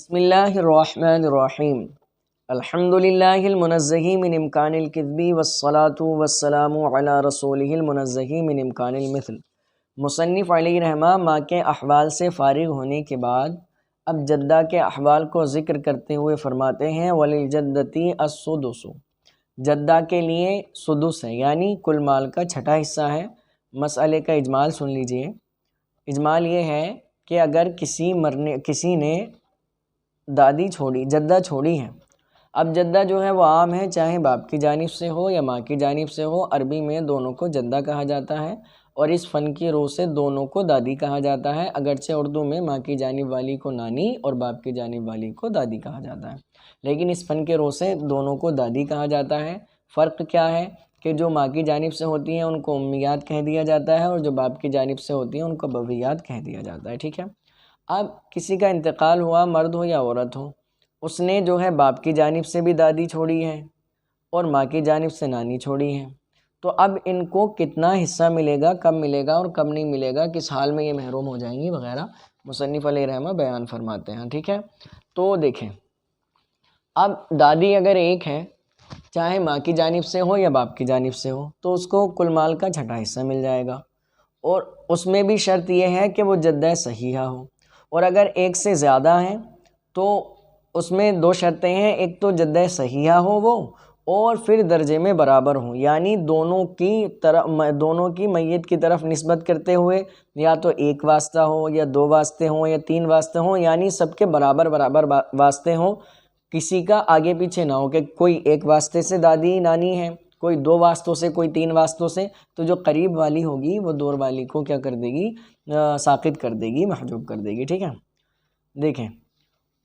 بسم اللہ الرحمن الرحیم الحمد للہ المنزہ من امکان الکذب والصلاة والسلام علی رسولہ المنزہ من امکان المثل۔ مصنف علیہ رحمہ ماں کے احوال سے فارغ ہونے کے بعد اب جدہ کے احوال کو ذکر کرتے ہوئے فرماتے ہیں وَلِلْجَدَّةِ السُّدُسُ، جدہ کے لیے سدس ہے یعنی کل مال کا چھٹا حصہ ہے۔ مسئلے کا اجمال سن لیجئے۔ اجمال یہ ہے کہ اگر کسی نے دادی چھوڑی، جدہ چھوڑی ہے، اب جدہ جو ہے وہ عام ہے، چاہے باپ کی جانب سے ہو یا ماں کی جانب سے ہو، عربی میں دونوں کو جدہ کہا جاتا ہے اور اس فن کی روح سے دونوں کو دادی کہا جاتا ہے، اگرچہ اردو میں ماں کی جانب والی کو نانی اور باپ کی جانب والی کو دادی کہا جاتا ہے، لیکن اس فن کے روح سے دونوں کو دادی کہا جاتا ہے۔ فرق کیا ہے کہ جو ماں کی جانب سے ہوتی ہیں ان کو امیات کہہ دیا جاتا ہے اور جو باپ کی جانب سے ہوتی ہیں ان کو بویات کہہ دیا جاتا ہے، ٹھیک ہے۔ اب کسی کا انتقال ہوا، مرد ہو یا عورت ہو، اس نے جو ہے باپ کی جانب سے بھی دادی چھوڑی ہے اور ماں کی جانب سے نانی چھوڑی ہے، تو اب ان کو کتنا حصہ ملے گا، کب ملے گا اور کب نہیں ملے گا، کس حال میں یہ محروم ہو جائیں گی وغیرہ مصنف علیہ رحمہ بیان فرماتے ہیں، ٹھیک ہے۔ تو دیکھیں، اب دادی اگر ایک ہے، چاہے ماں کی جانب سے ہو یا باپ کی جانب سے ہو، تو اس کو کل مال کا چھٹا حصہ مل جائے گا، اور اس میں بھی شرط یہ ہے کہ وہ جدہ صحیحہ ہو، اور اگر ایک سے زیادہ ہیں تو اس میں دو شرطیں ہیں، ایک تو جدہ صحیحہ ہو وہ، اور پھر درجے میں برابر ہوں، یعنی دونوں کی میت کی طرف نسبت کرتے ہوئے یا تو ایک واسطہ ہو یا دو واسطے ہوں یا تین واسطے ہوں، یعنی سب کے برابر واسطے ہوں، کسی کا آگے پیچھے نہ ہو کہ کوئی ایک واسطے سے دادی نانی ہے، کوئی دو واسطوں سے، کوئی تین واسطوں سے، تو جو قریب والی ہوگی وہ دور والی کو کیا کر دے گی، ساقط کر دے گی، محجوب کر دے گی، ٹھیک ہے۔ دیکھیں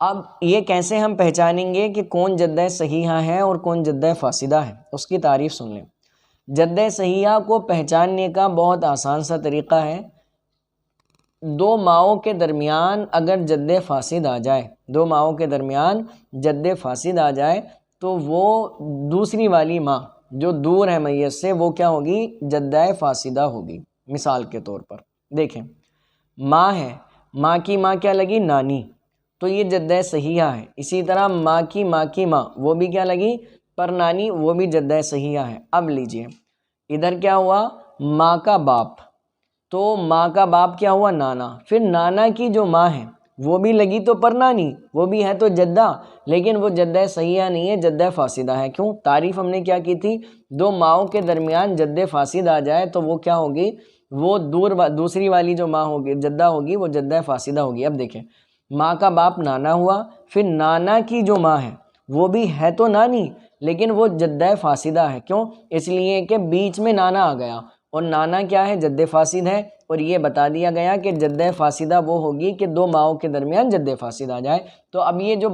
اب یہ کیسے ہم پہچانیں گے کہ کون جدہ صحیحہ ہے اور کون جدہ فاسدہ ہے، اس کی تعریف سن لیں۔ جدہ صحیحہ کو پہچاننے کا بہت آسان سا طریقہ ہے، دو ماؤں کے درمیان اگر جد فاسد آ جائے، دو ماؤں کے درمیان جد فاسد آ جائے تو وہ دوسری والی ماں جو دور ہے میت سے وہ کیا ہوگی، جدہ فاسدہ ہوگی۔ مثال کے طور پر دیکھیں، ماں ہے، ماں کی ماں کیا لگی، نانی، تو یہ جدہ صحیحہ ہے۔ اسی طرح ماں کی ماں وہ بھی کیا لگی، پر نانی، وہ بھی جدہ صحیحہ ہے۔ اب لیجئے ادھر کیا ہوا، ماں کا باپ، تو ماں کا باپ کیا ہوا، نانا، پھر نانا کی جو ماں ہے وہ بھی لگی تو پر نانی، وہ بھی ہے تو جدہ، لیکن وہ جدہ صحیحہ نہیں ہے، جدہ فاسدہ ہے۔ کیوں؟ تعریف ہم نے کیا کی تھی، دو ماؤں کے درمیان جد فاسد آ جائے تو وہ کیا ہوگی، وہ دوسری والی جو ماں ہوگی، جدہ ہوگی، وہ جدہ فاسدہ ہوگی۔ اب دیکھیں، ماں کا باپ نانا ہوا، پھر نانا کی جو ماں ہے وہ بھی ہے تو نانی لیکن وہ جدہ فاسدہ ہے۔ کیوں؟ اس لیے کہ بیچ میں نانا آ گیا، اور نانا کیا ہے، جد فاسد ہے، اور یہ بتا دیا گیا کہ جد فاسدہ وہ ہوگی کہ دو ماؤں کے درمیان جد فاسد آ جائے، تو اب یہ جو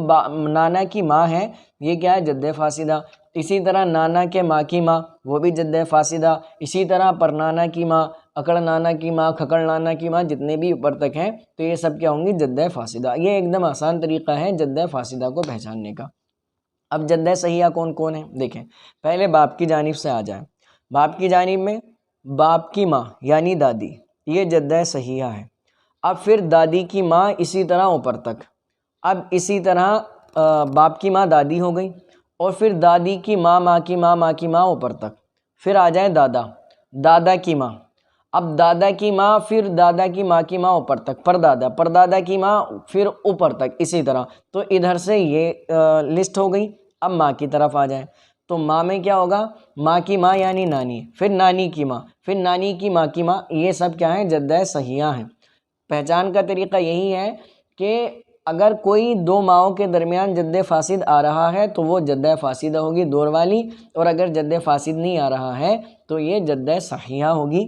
نانا کی ماں ہے یہ کیا ہے، جد فاسدہ۔ اسی طرح نانا کے ماں کی ماں وہ بھی جد فاسدہ، اسی طرح پر نانا کی ماں، اکڑ نانا کی ماں، کھکڑ نانا کی ماں، جتنے بھی اوپر تک ہیں تو یہ سب کیا ہوں گی، جدہ فاسدہ۔ یہ ایک دم آسان طریقہ ہے جدہ فاسدہ کو پہچاننے کا۔ اب جدہ صحیحہ کون کون ہے، دیکھیں، پہلے باپ کی جانب سے آ جائیں، باپ کی جانب میں باپ کی ماں یعنی دادی، یہ جدہ صحیحہ ہے۔ اب پھر دادی کی ماں اسی طرح اوپر تک، اب اسی طرح باپ کی ماں دادی ہو گئی، اور پھر دادی کی ماں، ماں کی ماں، ماں کی ماں اوپر تک، پھر آ جائے دادا، دادا کی ماں، اب دادا کی ماں، پھر دادا کی ماں کی ماں اوپر تک، پردادا، پردادا کی ماں، پھر اوپر تک، اسی طرح۔ تو ادھر سے یہ لسٹ ہو گئی۔ اب ماں کی طرف آ جائیں تو ماں میں کیا ہوگا، ماں کی ماں یعنی نانی، پھر نانی کی ماں، پھر نانی کی ماں کی ماں، یہ سب کیا ہیں، جدہ صحیحہ ہیں۔ پہچان کا طریقہ یہی ہے کہ اگر کوئی دو ماؤں کے درمیان جد فاسد آ رہا ہے تو وہ جدہ فاسدہ ہوگی، دور والی، اور اگر جد فاسد نہیں آ رہا ہے تو یہ جدہ صحیحہ ہوگی۔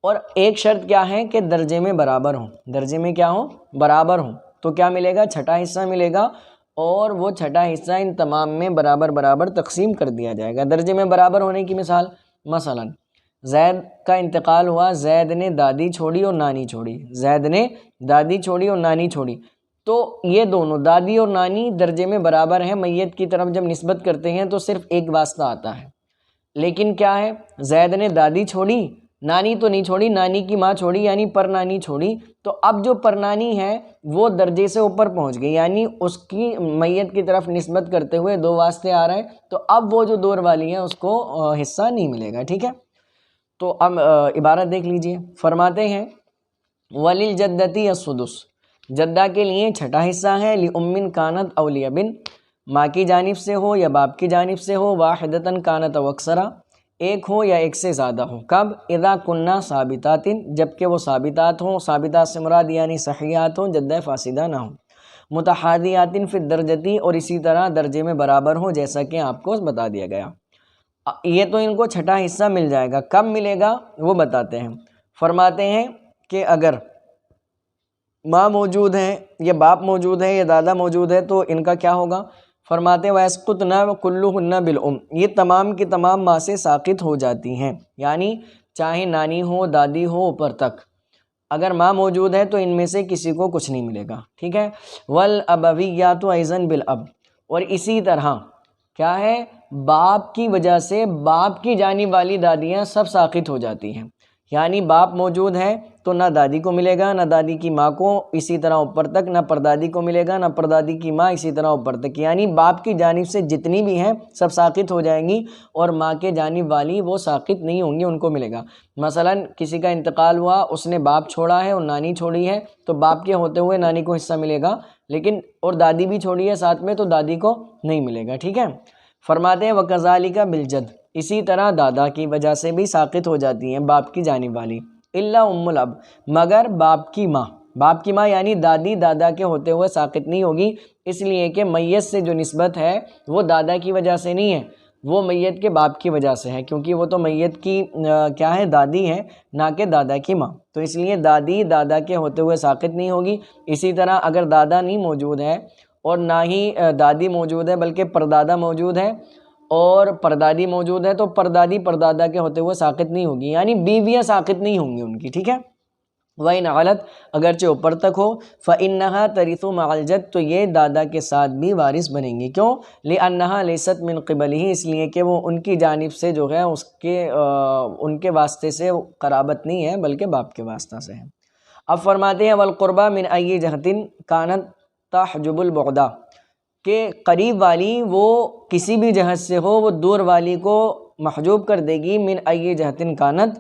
اور ایک شرط کیا ہے کہ درجے میں برابر ہوں، درجے میں کیا ہوں، برابر ہوں، تو کیا ملے گا، چھٹا حصہ ملے گا، اور وہ چھٹا حصہ ان تمام میں برابر تقسیم کر دیا جائے گا۔ درجے میں برابر ہونے کی مثال، مثلا زید کا انتقال ہوا، زید نے دادی چھوڑی اور نانی چھوڑی، زید نے دادی چھوڑی اور نانی چھوڑی، تو یہ دونوں دادی اور نانی درجے میں برابر ہیں، میت کی طرف جب نسبت کرتے ہیں تو صرف ایک واسطہ آتا ہے، لیکن کیا ہے، زید نے دادی چھوڑی، نانی تو نہیں چھوڑی، نانی کی ماں چھوڑی یعنی پر نانی چھوڑی، تو اب جو پر نانی ہے وہ درجے سے اوپر پہنچ گئی، یعنی اس کی میت کی طرف نسبت کرتے ہوئے دو واسطے آ رہے ہیں، تو اب وہ جو دور والی ہے اس کو حصہ نہیں ملے گا، ٹھیک ہے۔ تو اب عبارت دیکھ لیجئے، فرماتے ہیں وَلِلْجَدَّةِ السُّدُسُ، جدہ کے لیے چھٹا حصہ ہے، لِأُمٍّ كَانَتْ أَوْ لِأَبٍ، ماں کی جانب سے ہو یا باپ کی جانب سے ہو، واحدتاً كانت أو أكثر، ایک ہو یا ایک سے زیادہ ہو، کب؟ اذا کننا ثابتات، جبکہ وہ ثابتات ہوں، ثابتات سے مراد یعنی صحیحات ہوں، جدہ فاسدہ نہ ہوں، متحادیات فی الدرجتی، اور اسی طرح درجے میں برابر ہوں جیسا کہ آپ کو بتا دیا گیا۔ یہ تو ان کو چھٹا حصہ مل جائے گا، کب ملے گا وہ بتاتے ہیں۔ فرماتے ہیں کہ اگر ماں موجود ہے یا باپ موجود ہے یا دادا موجود ہے تو ان کا کیا ہوگا؟ فرماتے ہیں وَيَسْقُطْنَ كُلُّهُنَّ بِالْأُمِّ، یہ تمام کی تمام ماں سے ساقط ہو جاتی ہیں، یعنی چاہے نانی ہو دادی ہو اوپر تک، اگر ماں موجود ہے تو ان میں سے کسی کو کچھ نہیں ملے گا، ٹھیک ہے۔ وَالْأَبَوِيَّاتُ أَيْضًا بِالْأَبْ، اور اسی طرح کیا ہے، باپ کی وجہ سے باپ کی جانب والی دادیاں سب ساقط ہو جاتی ہیں، یعنی باپ موجود ہے تو نہ دادی کو ملے گا، نہ دادی کی ماں کو، اسی طرح اوپر تک نہ پردادی کو ملے گا، نہ پردادی کی ماں، اسی طرح اوپر تک، یعنی باپ کی جانب سے جتنی بھی ہیں سب ساقط ہو جائیں گی، اور ماں کے جانب والی وہ ساقط نہیں ہوں گی، ان کو ملے گا۔ مثلا کسی کا انتقال ہوا، اس نے باپ چھوڑا ہے اور نانی چھوڑی ہے، تو باپ کے ہوتے ہوئے نانی کو حصہ ملے گا، لیکن اور دادی بھی چھوڑی ہے ساتھ میں تو دادی کو نہیں ملے گا، ٹھیک ہے۔ فرماتے ہیں وَكَذَلِكَ بِالْجَدِّ، اسی طرح دادا کی وجہ سے بھی ساقط ہو جاتی ہیں باپ کی جانب والی، الا ام الاب، مگر باپ کی ماں، باپ کی ماں یعنی دادی دادا کے ہوتے ہوئے ساقط نہیں ہوگی، اس لیے کہ میت سے جو نسبت ہے وہ دادا کی وجہ سے نہیں ہے، وہ میت کے باپ کی وجہ سے ہے، کیونکہ وہ تو میت کی کیا ہے، دادی ہے، نہ کہ دادا کی ماں، تو اس لیے دادی دادا کے ہوتے ہوئے ساقط نہیں ہوگی۔ اسی طرح اگر دادا نہیں موجود ہے اور نہ ہی دادی موجود ہے بلکہ پردادا موجود ہے اور پردادی موجود ہے، تو پردادی پردادا کے ہوتے ہوئے ساقط نہیں ہوگی، یعنی بیویاں ساقط نہیں ہوں گی ان کی، ٹھیک ہے۔ وَإِنْ عَلَتْ، اگرچہ اوپر تک ہو، فَإِنَّهَا تَرِثُ مَعَ الْجَدِّ، تو یہ دادا کے ساتھ بھی وارث بنیں گی، کیوں؟ لِأَنَّهَا لَيْسَتْ مِنْ قِبَلِهِ، اس لیے کہ وہ ان کی جانب سے جو ہے ان کے واسطے سے قرابت نہیں ہے بلکہ باپ کے واسطہ سے ہے۔ اب فرماتے ہیں وَالْقُرْبَى مِنْ أَيِّ جَهَةٍ كَانَتْ تَحْجُبُ الْبُعْدَ، کہ قریب والی وہ کسی بھی جہت سے ہو وہ دور والی کو محجوب کر دے گی، من أَيِّ جَهَةٍ كَانَتْ،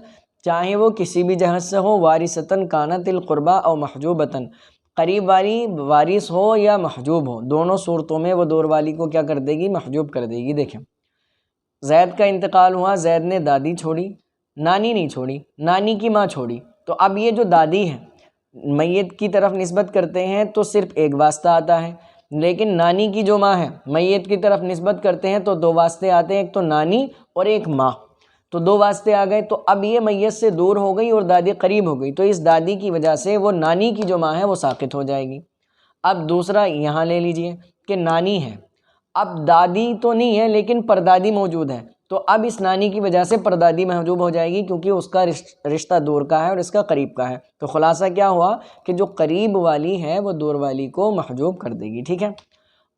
چاہے وہ کسی بھی جہت سے ہو، وارثتاً كانت القربہ او محجوبتاً، قریب والی وارث ہو یا محجوب ہو، دونوں صورتوں میں وہ دور والی کو کیا کر دے گی؟ محجوب کر دے گی۔ دیکھیں زید کا انتقال ہوا، زید نے دادی چھوڑی، نانی نہیں چھوڑی، نانی کی ماں چھوڑی، تو اب یہ جو دادی ہے میت کی طرف نسبت کرتے ہیں تو صرف ایک واسطہ آتا ہے، لیکن نانی کی جو ماں ہے میت کی طرف نسبت کرتے ہیں تو دو واسطے آتے ہیں، ایک تو نانی اور ایک ماں، تو دو واسطے آ گئے، تو اب یہ میت سے دور ہو گئی اور دادی قریب ہو گئی، تو اس دادی کی وجہ سے وہ نانی کی جو ماں ہے وہ ساقط ہو جائے گی۔ اب دوسرا یہاں لے لیجئے کہ نانی ہے، اب دادی تو نہیں ہے لیکن پردادی موجود ہے، تو اب اس نانی کی وجہ سے پردادی محجوب ہو جائے گی، کیونکہ اس کا رشتہ دور کا ہے اور اس کا قریب کا ہے، تو خلاصہ کیا ہوا کہ جو قریب والی ہے وہ دور والی کو محجوب کر دے گی، ٹھیک ہے۔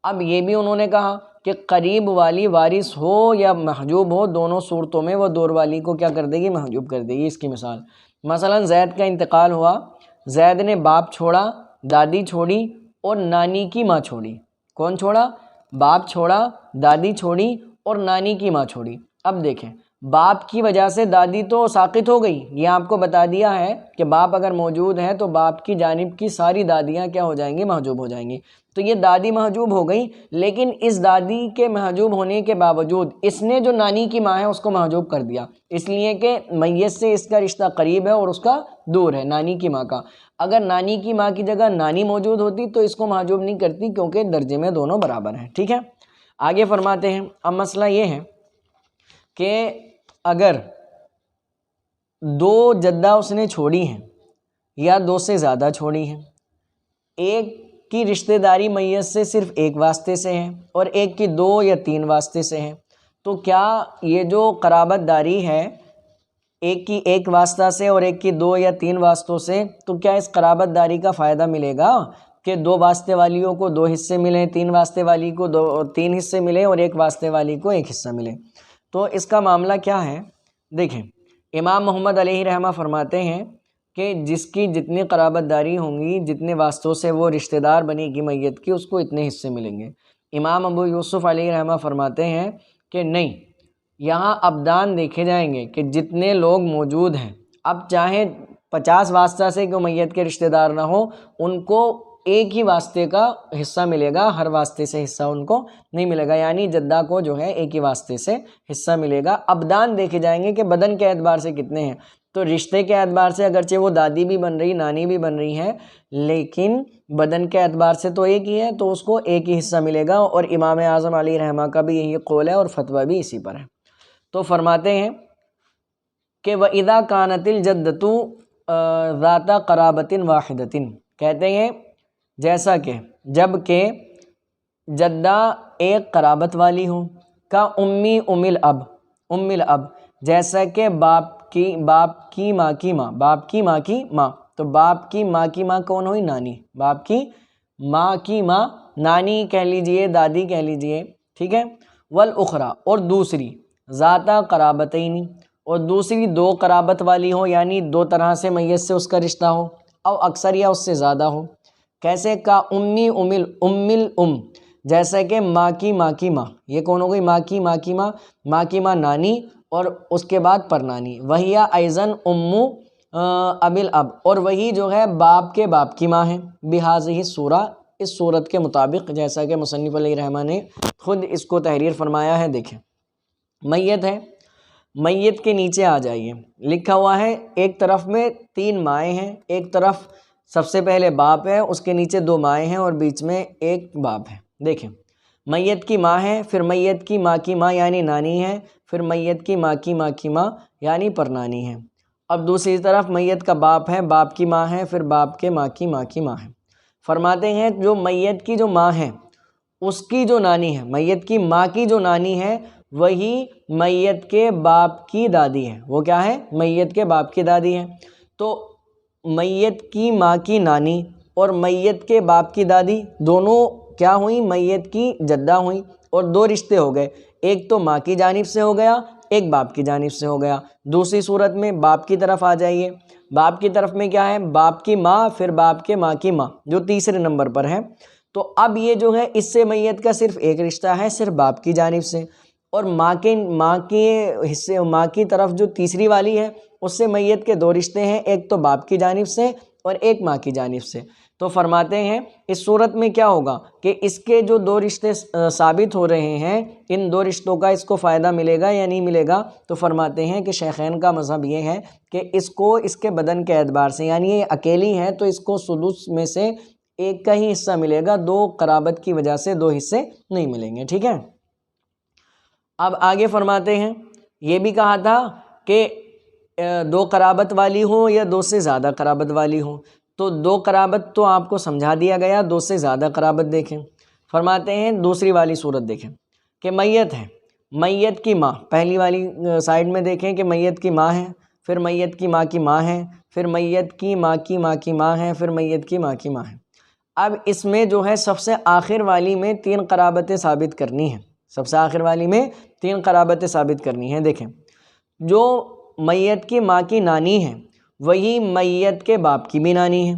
اب یہ بھی انہوں نے کہا کہ قریب والی وارث ہو یا محجوب ہو، دونوں صورتوں میں وہ دور والی کو کیا کر دے گی؟ محجوب کر دے گی۔ اس کی مثال مثلا زید کا انتقال ہوا، زید نے باپ چھوڑا، دادی چھوڑی اور نانی کی ماں چھوڑی۔ کون چھوڑا؟ باپ چھوڑا، دادی چھوڑی اور نانی کی ماں چھوڑی۔ اب دیکھیں باپ کی وجہ سے دادی تو ساقط ہو گئی، یہ آپ کو بتا دیا ہے کہ باپ اگر موجود ہے تو باپ کی جانب کی ساری دادیاں کیا ہو جائیں گی؟ محجوب ہو جائیں گی، تو یہ دادی محجوب ہو گئی، لیکن اس دادی کے محجوب ہونے کے باوجود اس نے جو نانی کی ماں ہے اس کو محجوب کر دیا، اس لیے کہ میت سے اس کا رشتہ قریب ہے اور اس کا دور ہے نانی کی ماں کا۔ اگر نانی کی ماں کی جگہ نانی موجود ہوتی تو اس کو محجوب نہیں کرتی، کیونکہ درجے میں دونوں برابر ہیں، ٹھیک ہے۔ آگے فرماتے ہیں اب مسئلہ یہ ہے کہ اگر دو جدہ اس نے چھوڑی ہیں یا دو سے زیادہ چھوڑی ہیں، ایک کی رشتہ داری میت سے صرف ایک واسطے سے ہے اور ایک کی دو یا تین واسطے سے ہے، تو کیا یہ جو قرابت داری ہے ایک کی ایک واسطہ سے اور ایک کی دو یا تین واسطوں سے، تو کیا اس قرابت داری کا فائدہ ملے گا کہ دو واسطے والیوں کو دو حصے ملیں، تین واسطے والی کو تین حصے ملیں اور ایک واسطے والی کو ایک حصہ ملے؟ تو اس کا معاملہ کیا ہے؟ دیکھیں امام محمد علیہ رحمہ فرماتے ہیں کہ جس کی جتنی قرابت داری ہوں گی، جتنے واسطوں سے وہ رشتہ دار بنے گی میت کی، اس کو اتنے حصے ملیں گے۔ امام ابو یوسف علیہ رحمہ فرماتے ہیں کہ نہیں، یہاں ابدان دیکھے جائیں گے کہ جتنے لوگ موجود ہیں، اب چاہے 50 واسطہ سے کہ میت کے رشتہ دار نہ ہو، ان کو ایک ہی واسطے کا حصہ ملے گا، ہر واسطے سے حصہ ان کو نہیں ملے گا، یعنی جدہ کو جو ہے ایک ہی واسطے سے حصہ ملے گا۔ ابدان دیکھے جائیں گے کہ بدن کے اعتبار سے کتنے ہیں، تو رشتے کے اعتبار سے اگرچہ وہ دادی بھی بن رہی، نانی بھی بن رہی ہیں، لیکن بدن کے اعتبار سے تو ایک ہی ہے، تو اس کو ایک ہی حصہ ملے گا۔ اور امام اعظم علیہ رحمہ کا بھی یہی قول ہے اور فتویٰ بھی اسی پر ہے۔ تو فرماتے ہیں کہ وَإِذَا كَانَتِ الْجَدَّةُ ذَاتَ قَرَابَةٍ وَاحِدَةٍ، کہتے ہیں جیسا کہ جب کہ جدہ ایک قرابت والی ہو، کا امی ام الاب، جیسا کہ باپ کی ماں کی ماں، تو باپ کی ماں کی ماں کون ہوئی؟ نانی۔ باپ کی ماں کی ماں نانی کہہ لیجئے، دادی کہہ لیجئے، ٹھیک ہے۔ والاخری، اور دوسری ذاتہ قرابتین، اور دوسری دو قرابت والی ہو، یعنی دو طرح سے میت سے اس کا رشتہ ہو، او اکثر یا اس سے زیادہ ہو۔ کیسے؟ کا امی ام الام، جیسا کہ ماں کی ماں کی ماں، یہ کون ہو گئی؟ ماں کی ماں نانی، اور اس کے بعد پر نانی۔ وہی ایضاً امو اب الاب، اور وہی جو ہے باپ کے باپ کی ماں ہے۔ بہذہ سورہ، اس صورت کے مطابق، جیسا کہ مصنف علیہ رحمہ نے خود اس کو تحریر فرمایا ہے۔ دیکھیں، میت ہے، میت کے نیچے آ جائیے، لکھا ہوا ہے ایک طرف میں 3 مائیں ہیں، ایک طرف سب سے پہلے باپ ہے، اس کے نیچے 2 مائیں ہیں، اور بیچ میں ایک باپ ہے۔ دیکھیں، میت کی ماں ہے، پھر میت کی ماں کی ماں یعنی نانی ہے، پھر میت کی ماں کی ماں یعنی پرنانی ہے۔ اب دوسری طرف میت کا باپ ہے، باپ کی ماں ہے، پھر باپ کے ماں کی ماں ہے۔ فرماتے ہیں جو میت کی جو ماں ہے، اس کی جو نانی ہے، میت کی ماں کی جو نانی ہے، وہی میت کے باپ کی دادی ہے۔ وہ کیا ہے؟ میت کے باپ کی دادی ہے۔ تو میت کی ماں کی نانی اور میت کے باپ کی دادی دونوں کیا ہوئیں؟ میت کی جدہ ہوئیں، اور 2 رشتے ہو گئے، ایک تو ماں کی جانب سے ہو گیا، ایک باپ کی جانب سے ہو گیا۔ دوسری صورت میں باپ کی طرف آ جائیے، باپ کی طرف میں کیا ہے؟ باپ کی ماں، پھر باپ کے ماں کی ماں، جو تیسرے نمبر پر ہے۔ تو اب یہ جو ہے اس سے میت کا صرف ایک رشتہ ہے، صرف باپ کی جانب سے، اور ماں کے حصے، ماں کی طرف جو تیسری والی ہے، اس سے میت کے 2 رشتے ہیں، ایک تو باپ کی جانب سے اور ایک ماں کی جانب سے۔ تو فرماتے ہیں اس صورت میں کیا ہوگا کہ اس کے جو 2 رشتے ثابت ہو رہے ہیں، ان 2 رشتوں کا اس کو فائدہ ملے گا یا نہیں ملے گا؟ تو فرماتے ہیں کہ شیخین کا مذہب یہ ہے کہ اس کو اس کے بدن کے اعتبار سے، یعنی یہ اکیلی ہے تو اس کو سدس میں سے ایک کا ہی حصہ ملے گا، 2 قرابت کی وجہ سے 2 حصے نہیں ملیں گے، ٹھیک ہے۔ اب آگے فرماتے ہیں، یہ بھی کہا تھا کہ 2 قرابت والی ہوں یا 2 سے زیادہ قرابت والی ہوں، تو 2 قرابت تو آپ کو سمجھا دیا گیا، 2 سے زیادہ قرابت دیکھیں۔ فرماتے ہیں دوسری والی صورت دیکھیں کہ میت ہے، میت کی ماں، پہلی والی سائیڈ میں دیکھیں کہ میت کی ماں ہے، پھر میت کی ماں کی ماں ہے، پھر میت کی ماں کی ماں کی ماں ہے، پھر میت کی ماں کی ماں ہے۔ اب اس میں جو ہے سب سے آخر والی میں 3 قرابتیں ثابت کرنی ہیں، سب سے آخر والی میں 3 قرابتیں ثابت کرنی ہیں۔ دیکھیں، جو میت کی ماں کی نانی ہے وہی میت کے باپ کی بھی نانی ہے،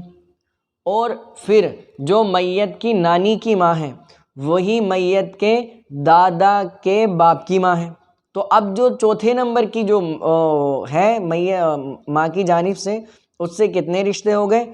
اور پھر جو میت کی نانی کی ماں ہے وہی میت کے دادا کے باپ کی ماں ہے۔ تو اب جو چوتھے نمبر کی جو ہے ماں کی جانب سے، اس سے کتنے رشتے ہو گئے؟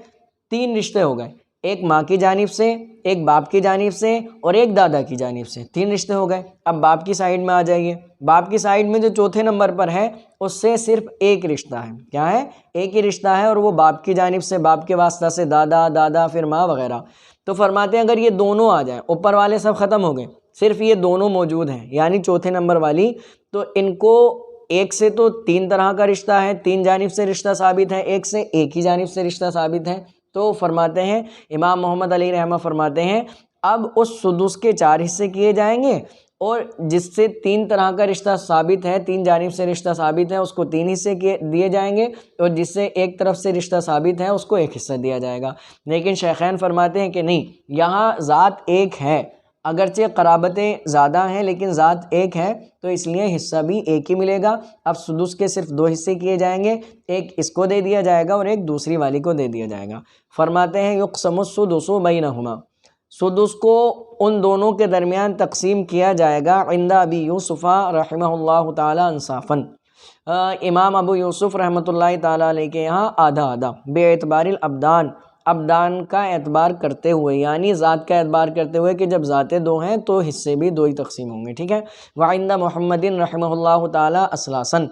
3 رشتے ہو گئے، ایک ماں کی جانب سے، ایک باپ کی جانب سے، اور ایک دادا کی جانب سے، 3 رشتے ہو گئے۔ اب باپ کی سائیڈ میں آ جائیے، باپ کی سائیڈ میں جو چوتھے نمبر پر ہے اس سے صرف ایک رشتہ ہے، کیا ہے؟ ایک ہی رشتہ ہے، اور وہ باپ کی جانب سے، باپ کے واسطہ سے دادا پھر ماں وغیرہ۔ تو فرماتے ہیں اگر یہ دونوں آ جائیں، اوپر والے سب ختم ہو گئے، صرف یہ دونوں موجود ہیں، یعنی چوتھے نمبر والی، تو ان کو ایک سے تو 3 طرح کا رشتہ ہے، 3 جانب سے رشتہ ثابت ہے، ایک سے ایک ہی جانب سے رشتہ ثابت ہے۔ تو فرماتے ہیں امام محمد علیہ رحمہ فرماتے ہیں اب اس سدس کے 4 حصے کیے جائیں گے، اور جس سے 3 طرح کا رشتہ ثابت ہے، 3 جانب سے رشتہ ثابت ہے، اس کو 3 حصے دیے جائیں گے، اور جس سے ایک طرف سے رشتہ ثابت ہے اس کو 1 حصہ دیا جائے گا۔ لیکن شیخین فرماتے ہیں کہ نہیں، یہاں ذات ایک ہے، اگرچہ قرابتیں زیادہ ہیں لیکن ذات ایک ہے تو اس لیے حصہ بھی ایک ہی ملے گا۔ اب سدس کے صرف 2 حصے کیے جائیں گے، ایک اس کو دے دیا جائے گا اور ایک دوسری والی کو دے دیا جائے گا۔ فرماتے ہیں یقسم السدس بینہما، سدس کو ان دونوں کے درمیان تقسیم کیا جائے گا عند ابی یوسف رحمہ اللہ تعالی انصافاً، امام ابو یوسف رحمۃ اللہ تعالیٰ علیہ کے یہاں آدھا آدھا، بے اعتبار الابدان، ابدان کا اعتبار کرتے ہوئے، یعنی ذات کا اعتبار کرتے ہوئے کہ جب ذاتیں 2 ہیں تو حصے بھی 2 ہی تقسیم ہوں گے، ٹھیک ہے۔ وعند محمد رحمہ اللہ تعالیٰ اسلاسن،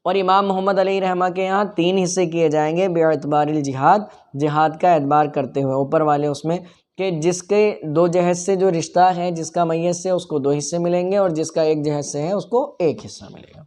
اور امام محمد علیہ رحمہ کے یہاں 3 حصے کیے جائیں گے بے اعتبار الجہاد، جہاد کا اعتبار کرتے ہوئے، اوپر والے اس میں کہ جس کے 2 جہت سے جو رشتہ ہے، جس کا میت سے اس کو 2 حصے ملیں گے اور جس کا 1 جہت سے ہے اس کو 1 حصہ ملے گا۔